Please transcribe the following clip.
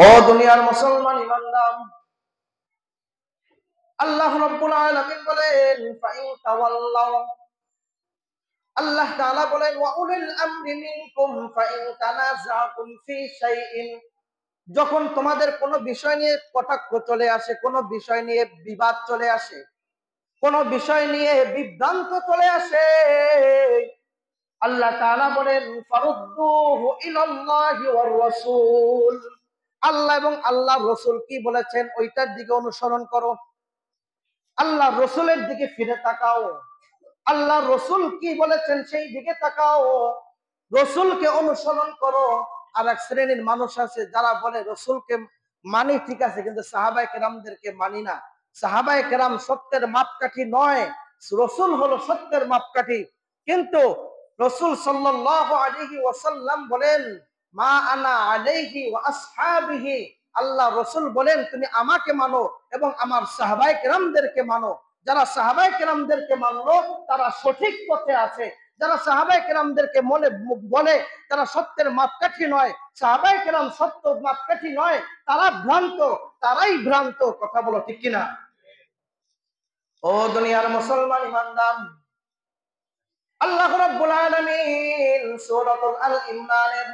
ও দুনিয়ার মুসলমান ইমানদার, আল্লাহ রাব্বুল আলামিন বলেন ফাইন তাওয়াল্লাউ, আল্লাহ তাআলা বলেন ওয়া উলিল আমরি মিনকুম ফাইন তানাযাতুম ফি শাইইন, যখন তোমাদের কোনো বিষয় নিয়ে কটাক্ষ চলে আসে, কোনো বিষয় নিয়ে বিবাদ চলে আসে, কোনো বিষয় নিয়ে বিভ্রান্ত চলে আসে, আল্লাহ তাআলা বলেন ফারুদ্দুহু ইলাল্লাহি ওয়ার রাসূল, আল্লাহ এবং আল্লাহর রাসূল কি বলেছেন ওইটার দিকে অনুসরণ করো, আল্লাহ রসুলের দিকে ফিরে তাকাও, আল্লাহ রসুল কি বলেছেন সেই দিকে তাকাও, রসুলকে অনুসরণ করো। আর এক শ্রেণীর মানুষ আছে যারা বলে রসুলকে মানি ঠিক আছে, কিন্তু সাহাবায়ে কেরামদেরকে মানি না। সাহাবায়ে কেরাম সত্যের মাপকাঠি নয়, রসুল হলো সত্যের মাপকাঠি। কিন্তু রসুল সাল্লাল্লাহু আলাইহি ওয়াসাল্লাম বলেন মা আনা আলাইহি ওয়া আসহাবিহি, আল্লাহ রসুল বলেন তুমি আমাকে মানো এবং আমার সাহাবায়ে কেরামদেরকে মানো। যারা সাহাবায়ে কেরামদেরকে মানলো তারা সঠিক পথে আছে, যারা সাহাবায়ে কেরামদেরকে বলে তারা সত্যের মাপকাঠি নয়, সাহাবায়ে কেরাম সত্য মাপকাঠি নয়, তারা ভ্রান্ত, তারাই ভ্রান্ত। কথা বলো ঠিক কিনা? ও দুনিয়ার মুসলমান ইমানদার, আল্লাহ রাব্বুল আলামিন সূরাতুল আল ইমরানের